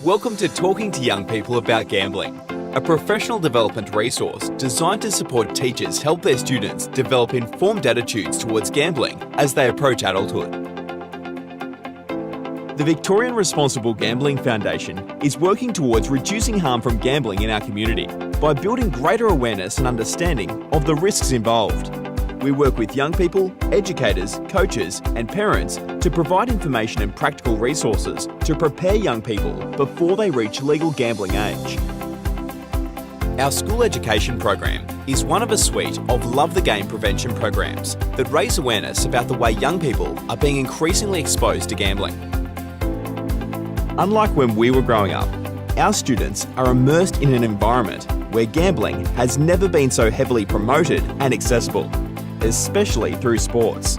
Welcome to Talking to Young People About Gambling, a professional development resource designed to support teachers help their students develop informed attitudes towards gambling as they approach adulthood. The Victorian Responsible Gambling Foundation is working towards reducing harm from gambling in our community by building greater awareness and understanding of the risks involved. We work with young people, educators, coaches and parents to provide information and practical resources to prepare young people before they reach legal gambling age. Our school education program is one of a suite of Love the Game prevention programs that raise awareness about the way young people are being increasingly exposed to gambling. Unlike when we were growing up, our students are immersed in an environment where gambling has never been so heavily promoted and accessible, especially through sports.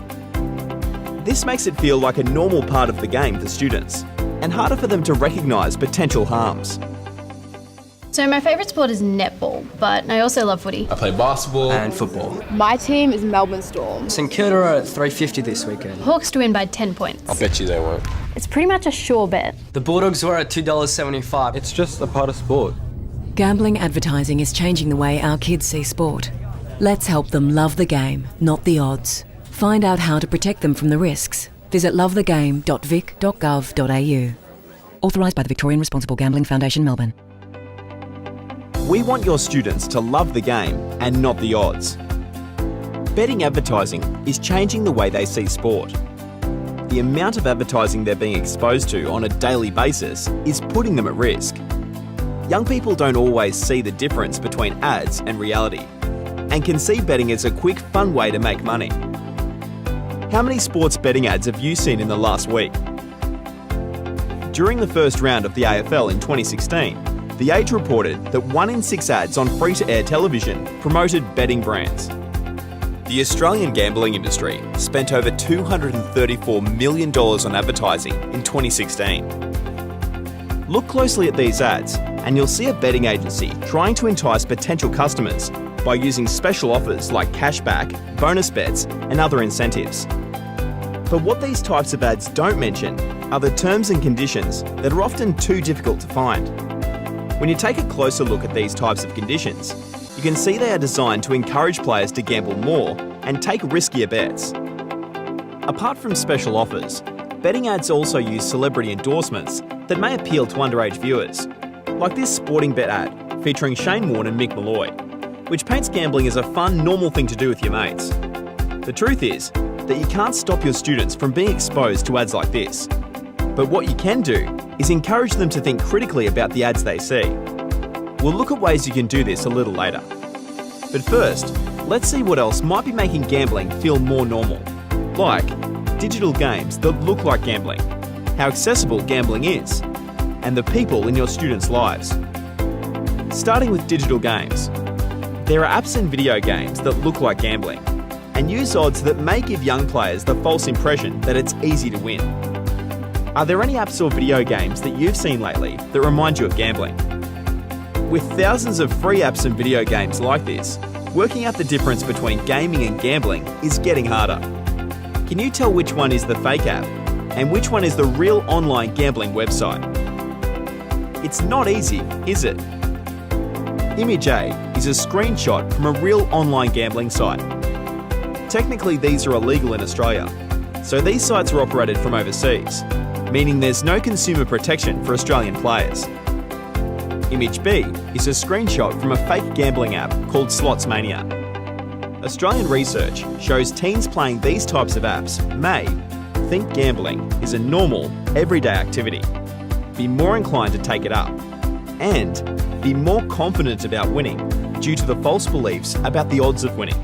This makes it feel like a normal part of the game for students and harder for them to recognise potential harms. So my favourite sport is netball, but I also love footy. I play basketball and football. My team is Melbourne Storm. St Kilda are at 350 this weekend. Hawks to win by 10 points. I bet you they won't. It's pretty much a sure bet. The Bulldogs were at $2.75. It's just a part of sport. Gambling advertising is changing the way our kids see sport. Let's help them love the game, not the odds. Find out how to protect them from the risks. Visit lovethegame.vic.gov.au. Authorised by the Victorian Responsible Gambling Foundation, Melbourne. We want your students to love the game and not the odds. Betting advertising is changing the way they see sport. The amount of advertising they're being exposed to on a daily basis is putting them at risk. Young people don't always see the difference between ads and reality, and can see betting as a quick, fun way to make money. How many sports betting ads have you seen in the last week? During the first round of the AFL in 2016, The Age reported that 1 in 6 ads on free-to-air television promoted betting brands. The Australian gambling industry spent over $234 million on advertising in 2016. Look closely at these ads and you'll see a betting agency trying to entice potential customers by using special offers like cashback, bonus bets and other incentives. But what these types of ads don't mention are the terms and conditions that are often too difficult to find. When you take a closer look at these types of conditions, you can see they are designed to encourage players to gamble more and take riskier bets. Apart from special offers, betting ads also use celebrity endorsements that may appeal to underage viewers, like this sporting bet ad featuring Shane Warne and Mick Malloy, which paints gambling as a fun, normal thing to do with your mates. The truth is that you can't stop your students from being exposed to ads like this. But what you can do is encourage them to think critically about the ads they see. We'll look at ways you can do this a little later. But first, let's see what else might be making gambling feel more normal. Like digital games that look like gambling, how accessible gambling is, and the people in your students' lives. Starting with digital games. There are apps and video games that look like gambling and use odds that may give young players the false impression that it's easy to win. Are there any apps or video games that you've seen lately that remind you of gambling? With thousands of free apps and video games like this, working out the difference between gaming and gambling is getting harder. Can you tell which one is the fake app and which one is the real online gambling website? It's not easy, is it? Image A is a screenshot from a real online gambling site. Technically, these are illegal in Australia, so these sites are operated from overseas, meaning there's no consumer protection for Australian players. Image B is a screenshot from a fake gambling app called Slotsmania. Australian research shows teens playing these types of apps may think gambling is a normal, everyday activity, be more inclined to take it up, and be more confident about winning due to the false beliefs about the odds of winning.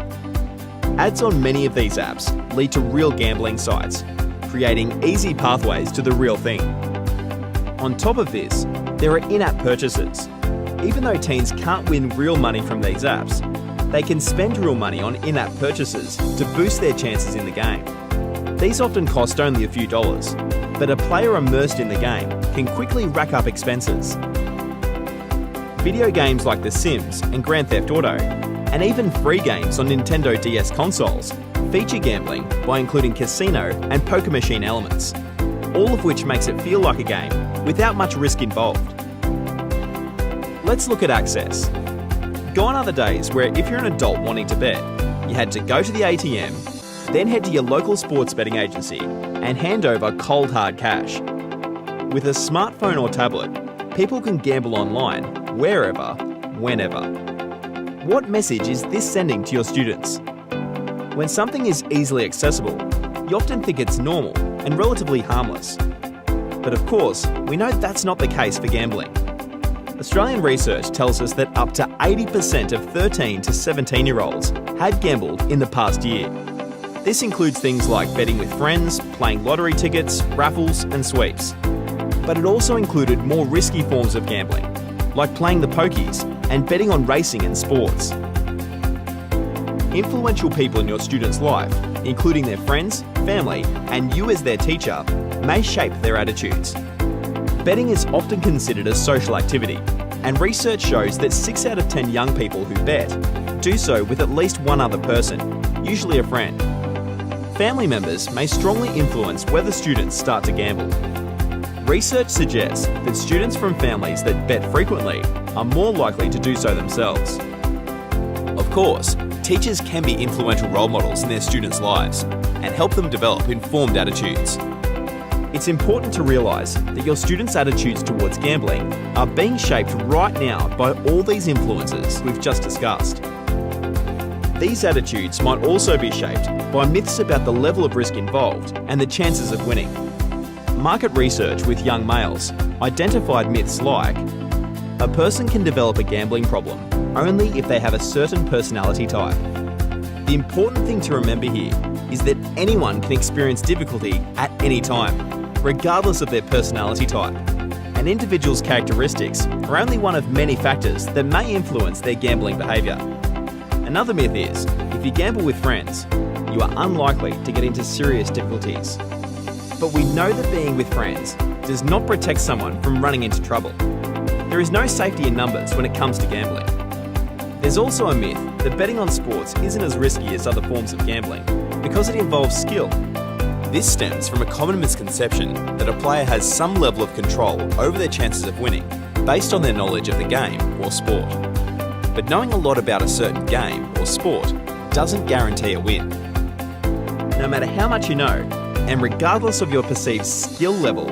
Ads on many of these apps lead to real gambling sites, creating easy pathways to the real thing. On top of this, there are in-app purchases. Even though teens can't win real money from these apps, they can spend real money on in-app purchases to boost their chances in the game. These often cost only a few dollars, but a player immersed in the game can quickly rack up expenses. Video games like The Sims and Grand Theft Auto, and even free games on Nintendo DS consoles, feature gambling by including casino and poker machine elements. all of which makes it feel like a game without much risk involved. Let's look at access. Gone are the days where if you're an adult wanting to bet, you had to go to the ATM, then head to your local sports betting agency and hand over cold hard cash. With a smartphone or tablet, people can gamble online, wherever, whenever. What message is this sending to your students? When something is easily accessible, you often think it's normal and relatively harmless. But of course, we know that's not the case for gambling. Australian research tells us that up to 80% of 13 to 17-year-olds had gambled in the past year. This includes things like betting with friends, playing lottery tickets, raffles and sweeps. But it also included more risky forms of gambling, like playing the pokies and betting on racing and sports. Influential people in your student's life, including their friends, family, and you as their teacher, may shape their attitudes. Betting is often considered a social activity, and research shows that 6 out of 10 young people who bet do so with at least one other person, usually a friend. Family members may strongly influence whether students start to gamble. Research suggests that students from families that bet frequently are more likely to do so themselves. Of course, teachers can be influential role models in their students' lives and help them develop informed attitudes. It's important to realise that your students' attitudes towards gambling are being shaped right now by all these influences we've just discussed. These attitudes might also be shaped by myths about the level of risk involved and the chances of winning. Market research with young males identified myths like a person can develop a gambling problem only if they have a certain personality type. The important thing to remember here is that anyone can experience difficulty at any time, regardless of their personality type. An individual's characteristics are only one of many factors that may influence their gambling behaviour. Another myth is, if you gamble with friends, you are unlikely to get into serious difficulties. But we know that being with friends does not protect someone from running into trouble. There is no safety in numbers when it comes to gambling. There's also a myth that betting on sports isn't as risky as other forms of gambling because it involves skill. This stems from a common misconception that a player has some level of control over their chances of winning based on their knowledge of the game or sport. But knowing a lot about a certain game or sport doesn't guarantee a win. No matter how much you know, and regardless of your perceived skill level,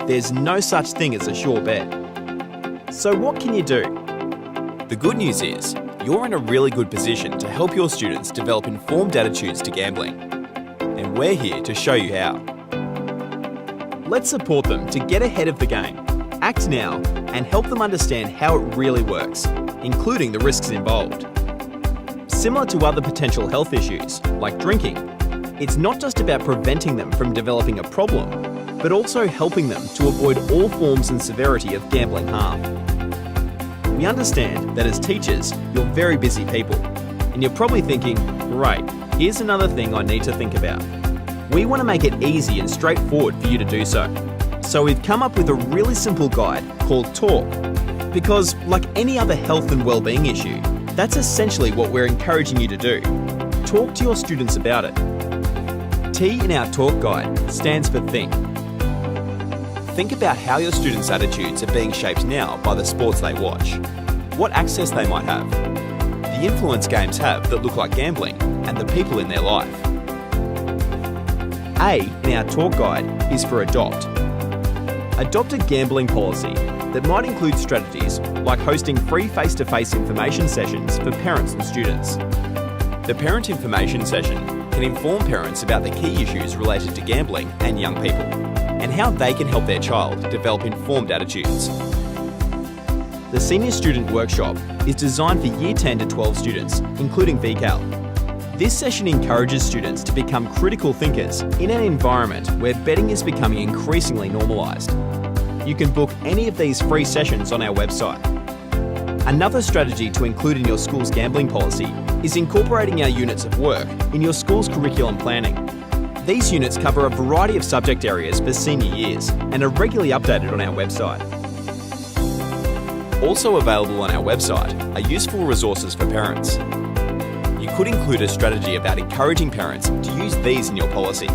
there's no such thing as a sure bet. So what can you do? The good news is, you're in a really good position to help your students develop informed attitudes to gambling. And we're here to show you how. Let's support them to get ahead of the game, act now, and help them understand how it really works, including the risks involved. Similar to other potential health issues, like drinking, it's not just about preventing them from developing a problem, but also helping them to avoid all forms and severity of gambling harm. We understand that as teachers, you're very busy people, and you're probably thinking, great, here's another thing I need to think about. We want to make it easy and straightforward for you to do so. So we've come up with a really simple guide called Talk, because like any other health and well-being issue, that's essentially what we're encouraging you to do. Talk to your students about it. T in our Talk guide stands for Think. Think about how your students' attitudes are being shaped now by the sports they watch, what access they might have, the influence games have that look like gambling, and the people in their life. A in our Talk guide is for Adopt. Adopt a gambling policy that might include strategies like hosting free face-to-face information sessions for parents and students. The parent information session can inform parents about the key issues related to gambling and young people, and how they can help their child develop informed attitudes. The Senior Student Workshop is designed for Year 10 to 12 students, including VCAL. This session encourages students to become critical thinkers in an environment where betting is becoming increasingly normalised. You can book any of these free sessions on our website. Another strategy to include in your school's gambling policy is incorporating our units of work in your school's curriculum planning. These units cover a variety of subject areas for senior years and are regularly updated on our website. Also available on our website are useful resources for parents. You could include a strategy about encouraging parents to use these in your policy.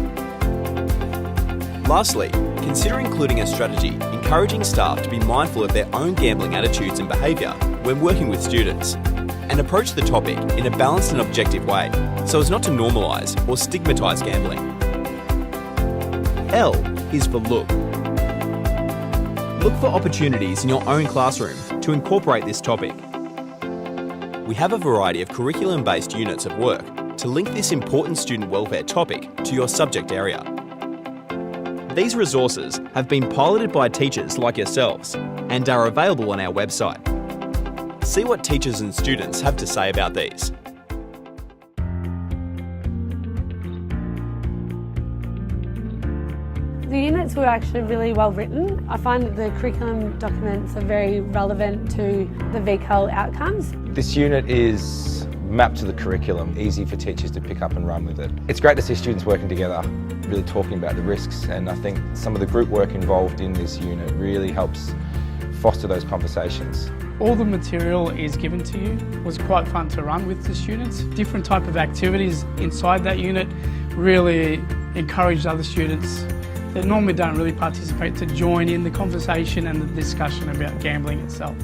Lastly, consider including a strategy encouraging staff to be mindful of their own gambling attitudes and behaviour when working with students, and approach the topic in a balanced and objective way so as not to normalise or stigmatise gambling. L is for look. Look for opportunities in your own classroom to incorporate this topic. We have a variety of curriculum-based units of work to link this important student welfare topic to your subject area. These resources have been piloted by teachers like yourselves and are available on our website. See what teachers and students have to say about these. The units were actually really well written. I find that the curriculum documents are very relevant to the VCAL outcomes. This unit is mapped to the curriculum, easy for teachers to pick up and run with it. It's great to see students working together, really talking about the risks, and I think some of the group work involved in this unit really helps foster those conversations. All the material is given to you. It was quite fun to run with the students. Different type of activities inside that unit really encouraged other students that normally don't really participate to join in the conversation and the discussion about gambling itself.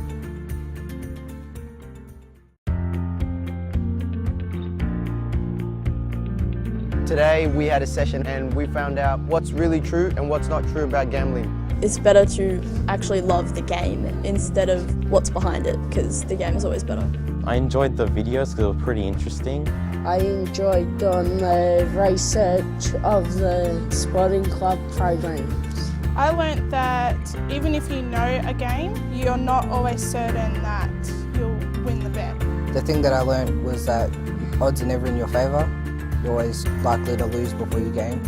Today we had a session and we found out what's really true and what's not true about gambling. It's better to actually love the game instead of what's behind it, because the game is always better. I enjoyed the videos because they were pretty interesting. I enjoyed doing the research of the sporting club programs. I learnt that even if you know a game, you're not always certain that you'll win the bet. The thing that I learned was that odds are never in your favour. You're always likely to lose before you game.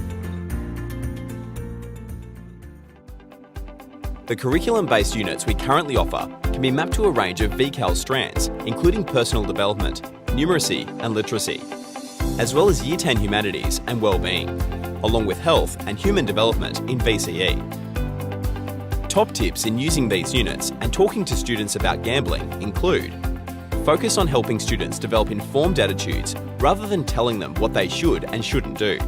The curriculum-based units we currently offer can be mapped to a range of VCAL strands, including personal development, numeracy and literacy, as well as Year 10 humanities and wellbeing, along with health and human development in VCE. Top tips in using these units and talking to students about gambling include: focus on helping students develop informed attitudes rather than telling them what they should and shouldn't do.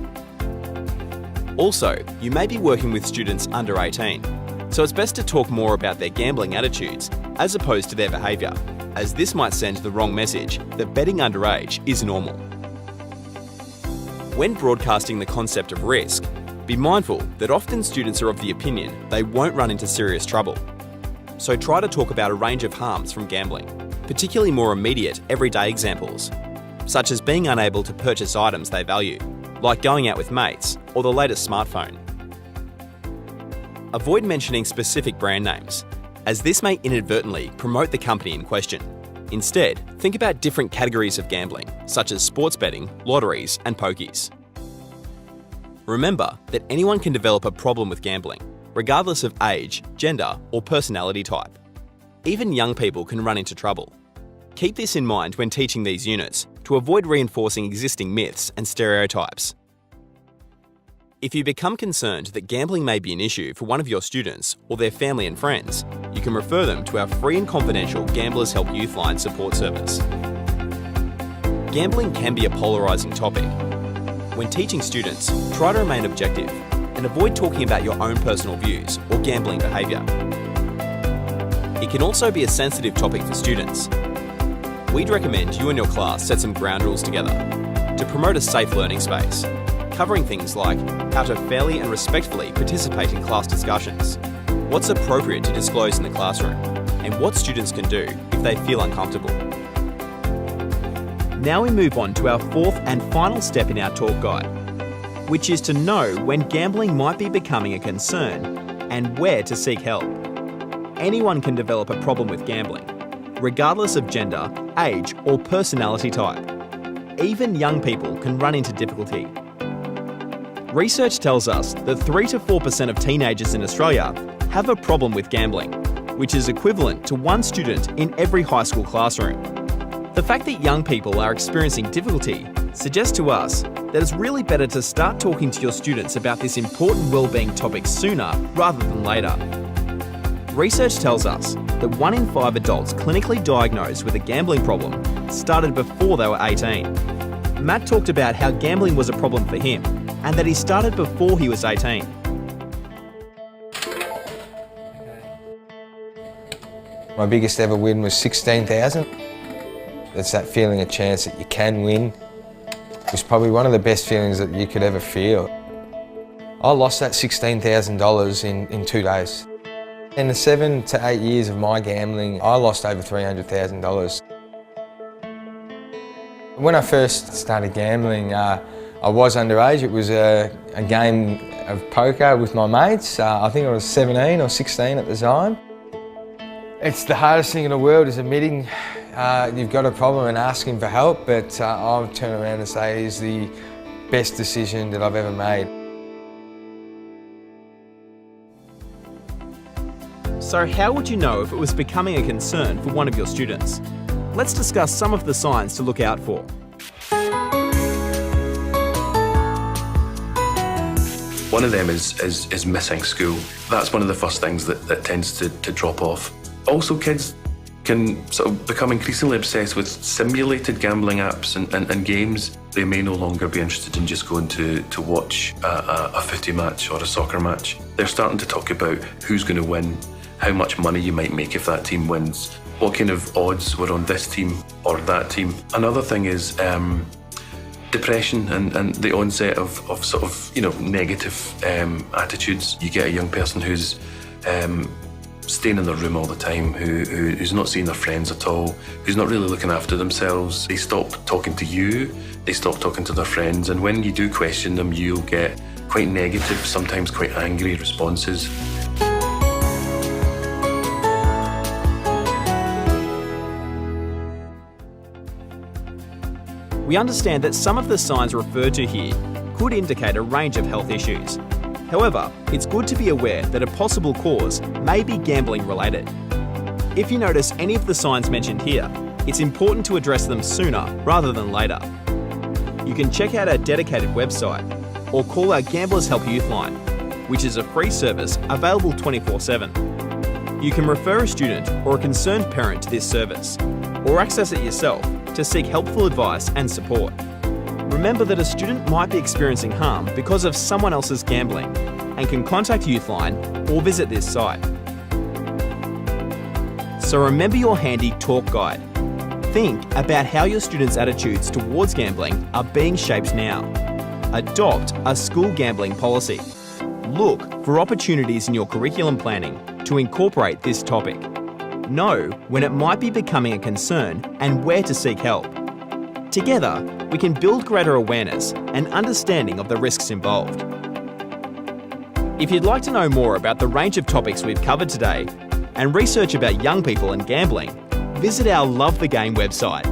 Also, you may be working with students under 18, so it's best to talk more about their gambling attitudes as opposed to their behaviour, as this might send the wrong message that betting underage is normal. When broadcasting the concept of risk, be mindful that often students are of the opinion they won't run into serious trouble. So try to talk about a range of harms from gambling, particularly more immediate everyday examples, such as being unable to purchase items they value, like going out with mates or the latest smartphone. Avoid mentioning specific brand names, as this may inadvertently promote the company in question. Instead, think about different categories of gambling, such as sports betting, lotteries, and pokies. Remember that anyone can develop a problem with gambling, regardless of age, gender, or personality type. Even young people can run into trouble. Keep this in mind when teaching these units to avoid reinforcing existing myths and stereotypes. If you become concerned that gambling may be an issue for one of your students or their family and friends, you can refer them to our free and confidential Gamblers Help Youthline support service. Gambling can be a polarising topic. When teaching students, try to remain objective and avoid talking about your own personal views or gambling behaviour. It can also be a sensitive topic for students. We'd recommend you and your class set some ground rules together to promote a safe learning space, covering things like how to fairly and respectfully participate in class discussions, what's appropriate to disclose in the classroom, and what students can do if they feel uncomfortable. Now we move on to our fourth and final step in our talk guide, which is to know when gambling might be becoming a concern and where to seek help. Anyone can develop a problem with gambling, regardless of gender, age, or personality type. Even young people can run into difficulty. Research tells us that 3 to 4% of teenagers in Australia have a problem with gambling, which is equivalent to one student in every high school classroom. The fact that young people are experiencing difficulty suggests to us that it's really better to start talking to your students about this important wellbeing topic sooner rather than later. Research tells us that 1 in 5 adults clinically diagnosed with a gambling problem started before they were 18. Matt talked about how gambling was a problem for him and that he started before he was 18. My biggest ever win was $16,000. It's that feeling, a chance that you can win. It was probably one of the best feelings that you could ever feel. I lost that $16,000 in 2 days. In the 7 to 8 years of my gambling, I lost over $300,000. When I first started gambling, I was underage. It was a game of poker with my mates. I think I was 17 or 16 at the time. It's the hardest thing in the world is admitting you've got a problem and asking for help, but I'll turn around and say it is the best decision that I've ever made. So how would you know if it was becoming a concern for one of your students? Let's discuss some of the signs to look out for. One of them is missing school. That's one of the first things that tends to drop off. Also, kids can sort of become increasingly obsessed with simulated gambling apps and games. They may no longer be interested in just going to watch a footy match or a soccer match. They're starting to talk about who's going to win, how much money you might make if that team wins, what kind of odds were on this team or that team. Another thing is depression and the onset of sort of, you know, negative attitudes. You get a young person who's staying in their room all the time, who's not seeing their friends at all, who's not really looking after themselves. They stop talking to you, they stop talking to their friends, and when you do question them, you'll get quite negative, sometimes quite angry responses. We understand that some of the signs referred to here could indicate a range of health issues. However, it's good to be aware that a possible cause may be gambling related. If you notice any of the signs mentioned here, it's important to address them sooner rather than later. You can check out our dedicated website or call our Gamblers Help Youth line, which is a free service available 24/7. You can refer a student or a concerned parent to this service, or access it yourself to seek helpful advice and support. Remember that a student might be experiencing harm because of someone else's gambling and can contact Youthline or visit this site. So remember your handy talk guide. Think about how your students' attitudes towards gambling are being shaped now. Adopt a school gambling policy. Look for opportunities in your curriculum planning to incorporate this topic. Know when it might be becoming a concern and where to seek help. Together, we can build greater awareness and understanding of the risks involved. If you'd like to know more about the range of topics we've covered today and research about young people and gambling, visit our Love the Game website.